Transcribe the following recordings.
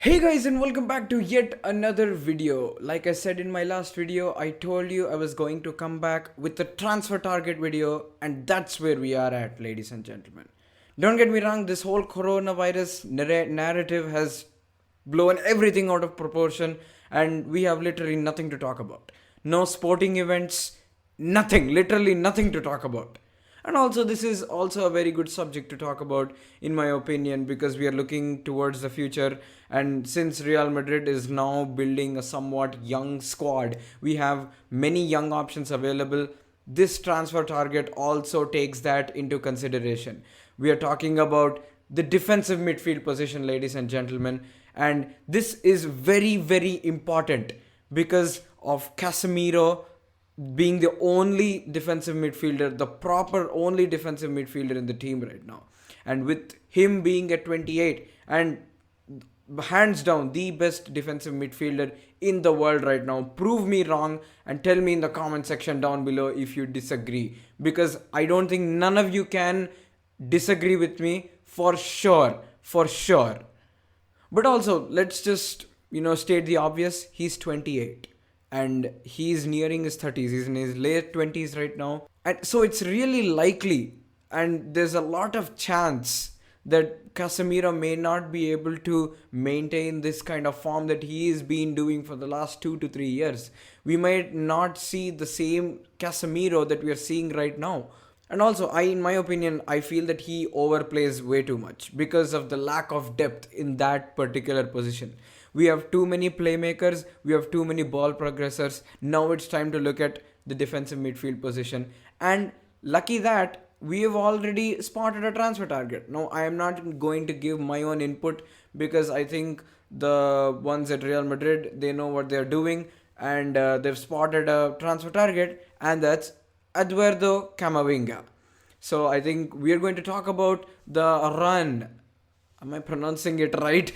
Hey guys, and welcome back to yet another video. Like I said in my last video, I told you I was going to come back with the transfer target video, and that's where we are at, ladies and gentlemen. Don't get me wrong, this whole coronavirus narrative has blown everything out of proportion, and we have literally nothing to talk about. No sporting events, nothing, literally nothing to talk about. And also, this is also a very good subject to talk about, in my opinion, because we are looking towards the future. And since Real Madrid is now building a somewhat young squad, we have many young options available. This transfer target also takes that into consideration. We are talking about the defensive midfield position, ladies and gentlemen. And this is very, very important because of Casemiro being the only defensive midfielder, the proper only defensive midfielder in the team right now. And with him being at 28 and hands down the best defensive midfielder in the world right now, prove me wrong and tell me in the comment section down below if you disagree, because I don't think none of you can disagree with me for sure. But also, let's just state the obvious. He's 28 and he's nearing his 30s. He's in his late 20s right now. And so it's really likely, and there's a lot of chance that Casemiro may not be able to maintain this kind of form that he has been doing for the last 2 to 3 years. We might not see the same Casemiro that we are seeing right now. And also, in my opinion, I feel that he overplays way too much because of the lack of depth in that particular position. We have too many playmakers, we have too many ball progressors. Now it's time to look at the defensive midfield position. And lucky that we have already spotted a transfer target. No, I am not going to give my own input because I think the ones at Real Madrid, they know what they're doing, and they've spotted a transfer target, and that's Eduardo Camavinga. So I think we are going to talk about the run. Am I pronouncing it right?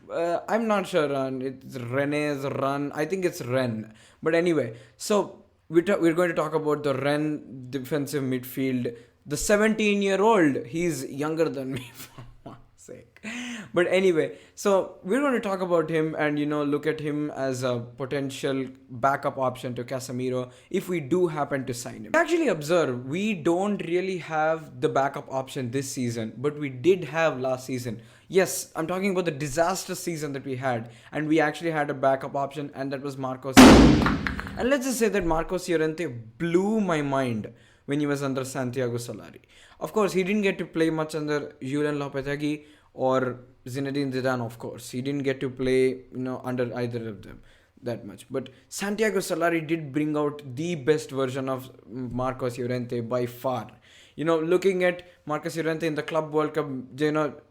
I'm not sure. It's Rennes run. I think it's Rennes. But anyway, so we're going to talk about the Rennes defensive midfield. The 17-year-old, he's younger than me, for fuck's sake. But anyway, so we're going to talk about him and look at him as a potential backup option to Casemiro if we do happen to sign him. Actually, observe, we don't really have the backup option this season, but we did have last season. Yes, I'm talking about the disastrous season that we had, and we actually had a backup option, and that was Marcos Llorente. And let's just say that Marcos Llorente blew my mind when he was under Santiago Solari. Of course, he didn't get to play much under Julian Lopetegui or Zinedine Zidane. Of course, he didn't get to play under either of them that much. But Santiago Solari did bring out the best version of Marcos Llorente by far. Looking at Marcos Llorente in the Club World Cup,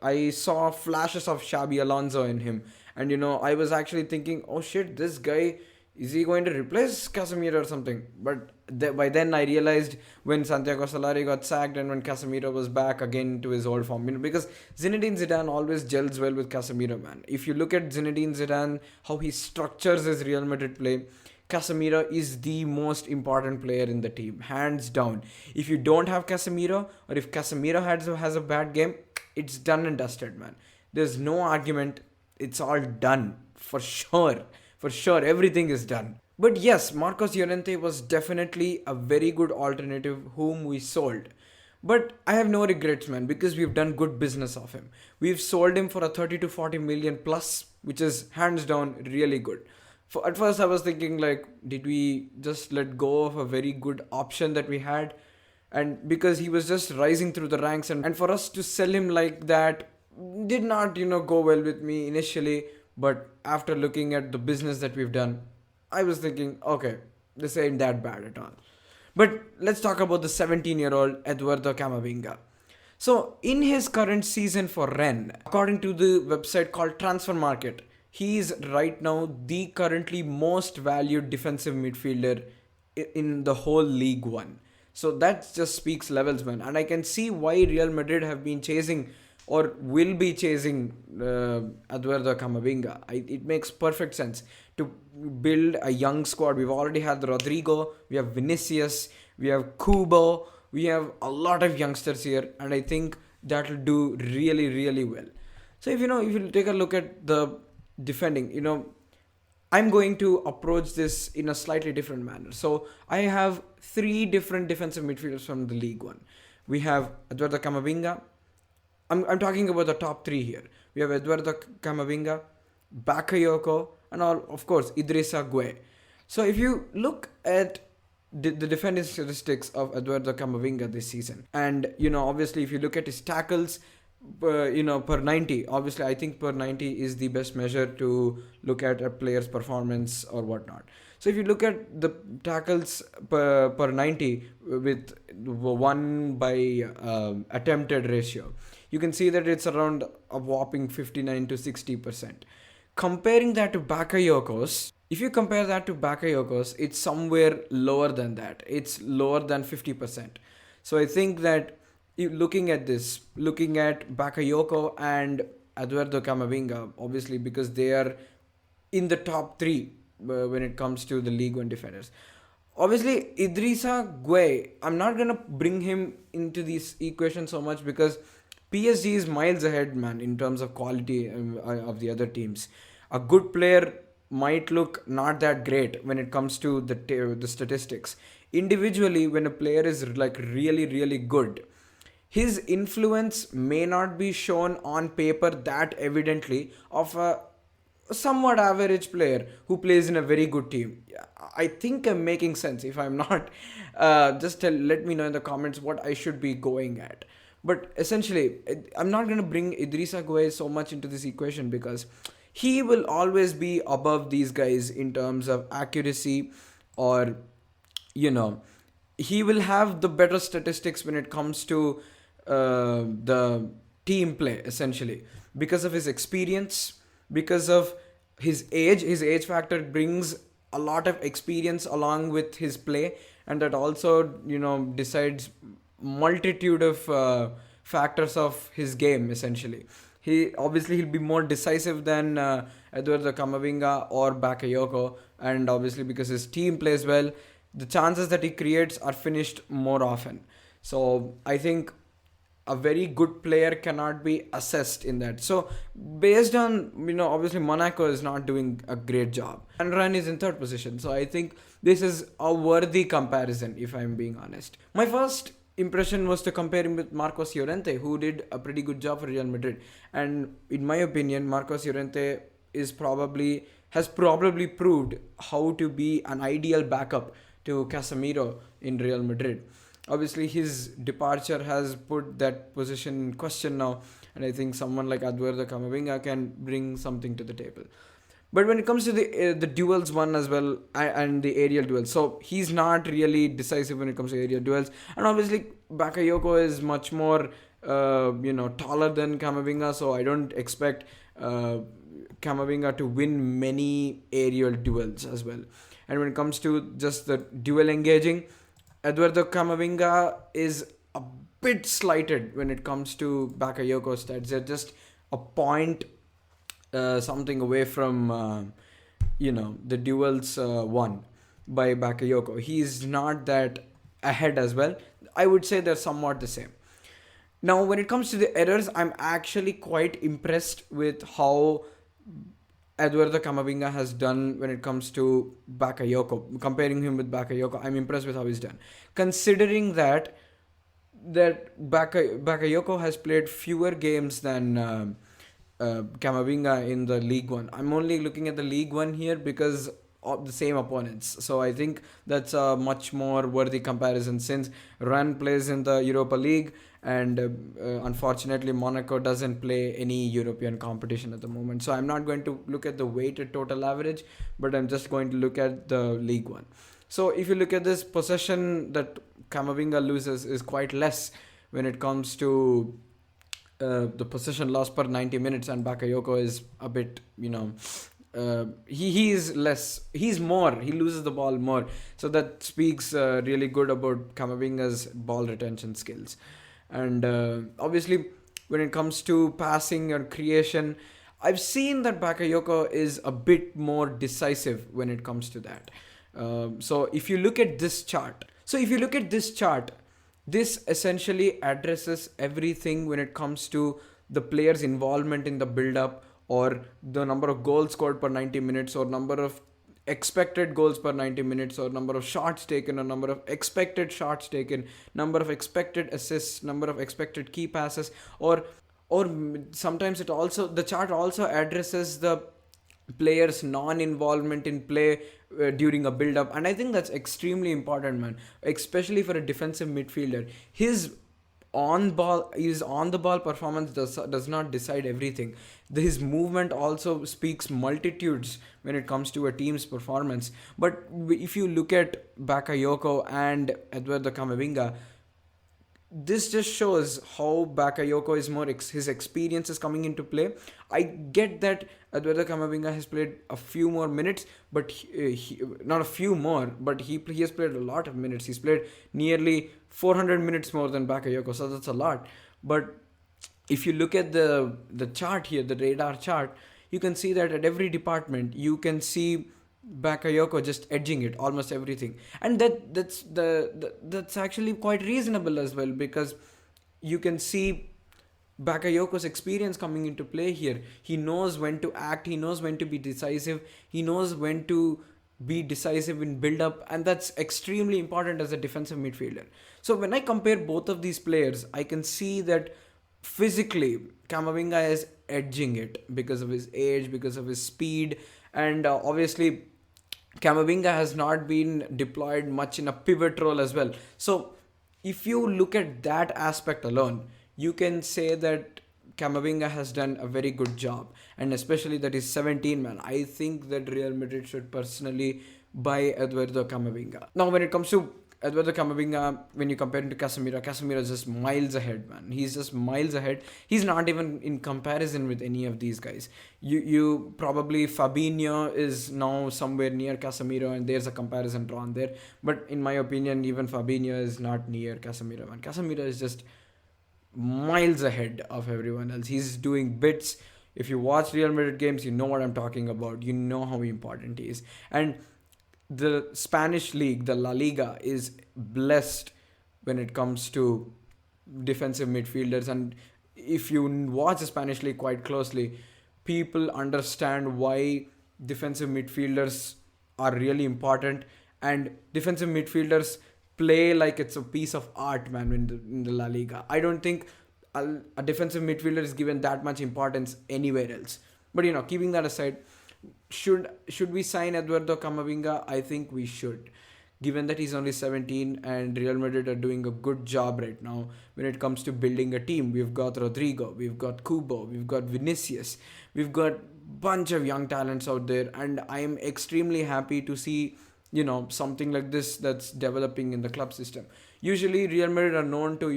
I saw flashes of Xabi Alonso in him. And, I was actually thinking, oh shit, this guy, is he going to replace Casemiro or something? But by then I realized when Santiago Solari got sacked and when Casemiro was back again to his old form. Because Zinedine Zidane always gels well with Casemiro, man. If you look at Zinedine Zidane, how he structures his Real Madrid play, Casemiro is the most important player in the team, hands down. If you don't have Casemiro, or if Casemiro has a bad game, it's done and dusted, man. There's no argument. It's all done, for sure. For sure, everything is done. But yes, Marcos Llorente was definitely a very good alternative whom we sold. But I have no regrets, man, because we've done good business of him. We've sold him for a 30 to 40 million plus, which is hands down really good. At first I was thinking, like, did we just let go of a very good option that we had? And because he was just rising through the ranks, and for us to sell him like that did not, go well with me initially. But after looking at the business that we've done, I was thinking, okay, this ain't that bad at all. But let's talk about the 17-year-old Eduardo Camavinga. So in his current season for Rennes, according to the website called Transfer Market, he is right now the currently most valued defensive midfielder in the whole Ligue 1. So that just speaks levels, man. And I can see why Real Madrid have been chasing or will be chasing Eduardo Camavinga. It makes perfect sense to build a young squad. We've already had Rodrigo, we have Vinicius, we have Kubo, we have a lot of youngsters here, and I think that will do really, really well. So if you take a look at the defending, I'm going to approach this in a slightly different manner. So I have three different defensive midfielders from the League One. We have Eduardo Camavinga. I'm talking about the top three here. We have Eduardo Camavinga, Bakayoko, and of course, Idrissa Gueye. So if you look at the defending statistics of Eduardo Camavinga this season, and obviously if you look at his tackles, per 90, obviously I think per 90 is the best measure to look at a player's performance or whatnot. So if you look at the tackles per 90 with one by attempted ratio, you can see that it's around a whopping 59 to 60%. Comparing that to Bakayoko's, if you compare that to Bakayoko's, it's somewhere lower than that. It's lower than 50%. So I think that looking at Bakayoko and Eduardo Camavinga, obviously because they are in the top three when it comes to the League One defenders. Obviously, Idrissa Gueye, I'm not going to bring him into this equation so much because PSG is miles ahead, man, in terms of quality of the other teams. A good player might look not that great when it comes to the statistics. Individually, when a player is like really, really good, his influence may not be shown on paper that evidently of a somewhat average player who plays in a very good team. I think I'm making sense. If I'm not, let me know in the comments what I should be going at. But essentially, I'm not going to bring Idrissa Gueye so much into this equation because he will always be above these guys in terms of accuracy, or he will have the better statistics when it comes to the team play, essentially, because of his experience, because of his age. His age factor brings a lot of experience along with his play, and that also decides multitude of factors of his game. Essentially, he'll be more decisive than Eduardo Camavinga or Bakayoko, and obviously because his team plays well, the chances that he creates are finished more often. So I think a very good player cannot be assessed in that. So based on, obviously Monaco is not doing a great job and Rennes is in third position. So I think this is a worthy comparison, if I'm being honest. My first impression was to compare him with Marcos Llorente, who did a pretty good job for Real Madrid. And in my opinion, Marcos Llorente has probably proved how to be an ideal backup to Casemiro in Real Madrid. Obviously, his departure has put that position in question now, and I think someone like Eduardo Camavinga can bring something to the table. But when it comes to the duels one as well, and the aerial duels, so he's not really decisive when it comes to aerial duels. And obviously, Bakayoko is much more, taller than Camavinga, so I don't expect Camavinga to win many aerial duels as well. And when it comes to just the duel engaging, Eduardo Camavinga is a bit slighted when it comes to Bakayoko stats. They're just a point something away from, the duels won by Bakayoko. He's not that ahead as well. I would say they're somewhat the same. Now, when it comes to the errors, I'm actually quite impressed with how Eduardo Camavinga has done when it comes to Bakayoko. Comparing him with Bakayoko, I'm impressed with how he's done. Considering that Bakayoko has played fewer games than Camavinga in the League One. I'm only looking at the League One here because of the same opponents. So I think that's a much more worthy comparison, since Rennes plays in the Europa League and unfortunately Monaco doesn't play any European competition at the moment. So I'm not going to look at the weighted total average, but I'm just going to look at the League One. So if you look at this, possession that Camavinga loses is quite less when it comes to the possession loss per 90 minutes, and Bakayoko is a bit, he is less, he's more, he loses the ball more. So that speaks really good about Camavinga's ball retention skills. And obviously, when it comes to passing or creation, I've seen that Bakayoko is a bit more decisive when it comes to that. So if you look at this chart, this essentially addresses everything when it comes to the player's involvement in the build-up or the number of goals scored per 90 minutes, or number of expected goals per 90 minutes, or number of shots taken, or number of expected shots taken, number of expected assists, number of expected key passes, or sometimes the chart also addresses the players non-involvement in play during a build-up, and I think that's extremely important, man, especially for a defensive midfielder. His on the ball performance does not decide everything. His movement also speaks multitudes when it comes to a team's performance. But if you look at Bakayoko and Eduardo Camavinga, this just shows how Bakayoko is his experience is coming into play. I get that Eduardo Camavinga has played a few more minutes, but not a few more, but he has played a lot of minutes. He's played nearly 400 minutes more than Bakayoko, so that's a lot. But if you look at the chart here, the radar chart, you can see that at every department, you can see Bakayoko just edging it almost everything, and that's actually quite reasonable as well, because you can see Bakayoko's experience coming into play here. He knows when to act, he knows when to be decisive, he knows when to be decisive in build up, and that's extremely important as a defensive midfielder. So when I compare both of these players, I can see that physically Camavinga is edging it because of his age, because of his speed, and obviously Camavinga has not been deployed much in a pivot role as well. So if you look at that aspect alone, you can say that Camavinga has done a very good job, and especially that he's 17, man. I think that Real Madrid should personally buy Eduardo Camavinga. Now, when it comes to Eduardo Camavinga, when you compare him to Casemiro, Casemiro is just miles ahead, man. He's just miles ahead. He's not even in comparison with any of these guys. You probably Fabinho is now somewhere near Casemiro, and there's a comparison drawn there. But in my opinion, even Fabinho is not near Casemiro, man. Casemiro is just miles ahead of everyone else. He's doing bits. If you watch Real Madrid games, you know what I'm talking about. You know how important he is. And the Spanish league, the La Liga, is blessed when it comes to defensive midfielders. And if you watch the Spanish league quite closely, people understand why defensive midfielders are really important. And defensive midfielders play like it's a piece of art, man, in the La Liga. I don't think a defensive midfielder is given that much importance anywhere else. But, keeping that aside, should we sign Eduardo Camavinga? I think we should, given that he's only 17 and Real Madrid are doing a good job right now when it comes to building a team. We've got Rodrigo, we've got Kubo, we've got Vinicius, we've got bunch of young talents out there, and I'm extremely happy to see something like this that's developing in the club system. Usually Real Madrid are known to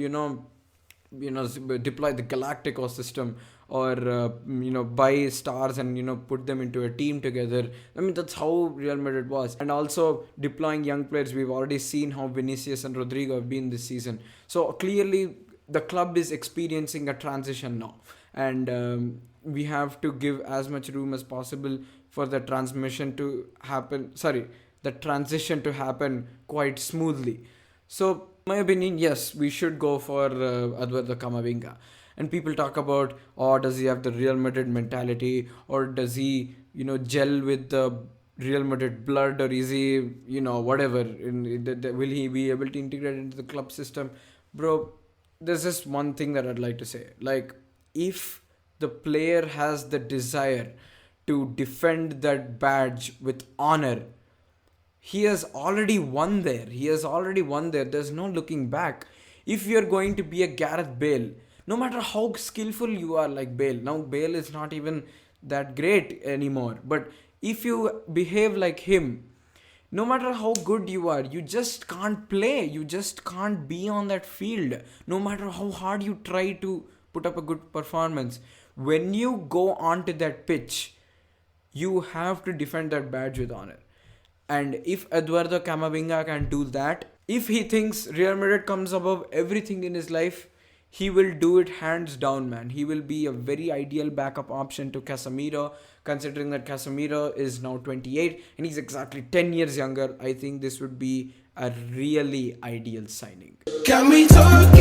deploy the Galactico system, or buy stars and put them into a team together. I mean, that's how Real Madrid was. And also deploying young players. We've already seen how Vinicius and Rodrigo have been this season. So clearly the club is experiencing a transition now, and we have to give as much room as possible for the transition to happen quite smoothly. So in my opinion, yes, we should go for Eduardo Camavinga. And people talk about, does he have the Real Madrid mentality, or does he, gel with the Real Madrid blood, or is he, whatever? Will he be able to integrate into the club system? Bro, there's just one thing that I'd like to say. Like, if the player has the desire to defend that badge with honor, he has already won there. There's no looking back. If you're going to be a Gareth Bale, no matter how skillful you are like Bale, now Bale is not even that great anymore, but if you behave like him, no matter how good you are, you just can't play. You just can't be on that field. No matter how hard you try to put up a good performance, when you go onto that pitch, you have to defend that badge with honor. And if Eduardo Camavinga can do that, if he thinks Real Madrid comes above everything in his life, he will do it hands down, man. He will be a very ideal backup option to Casemiro, considering that Casemiro is now 28 and he's exactly 10 years younger. I think this would be a really ideal signing. Can we talk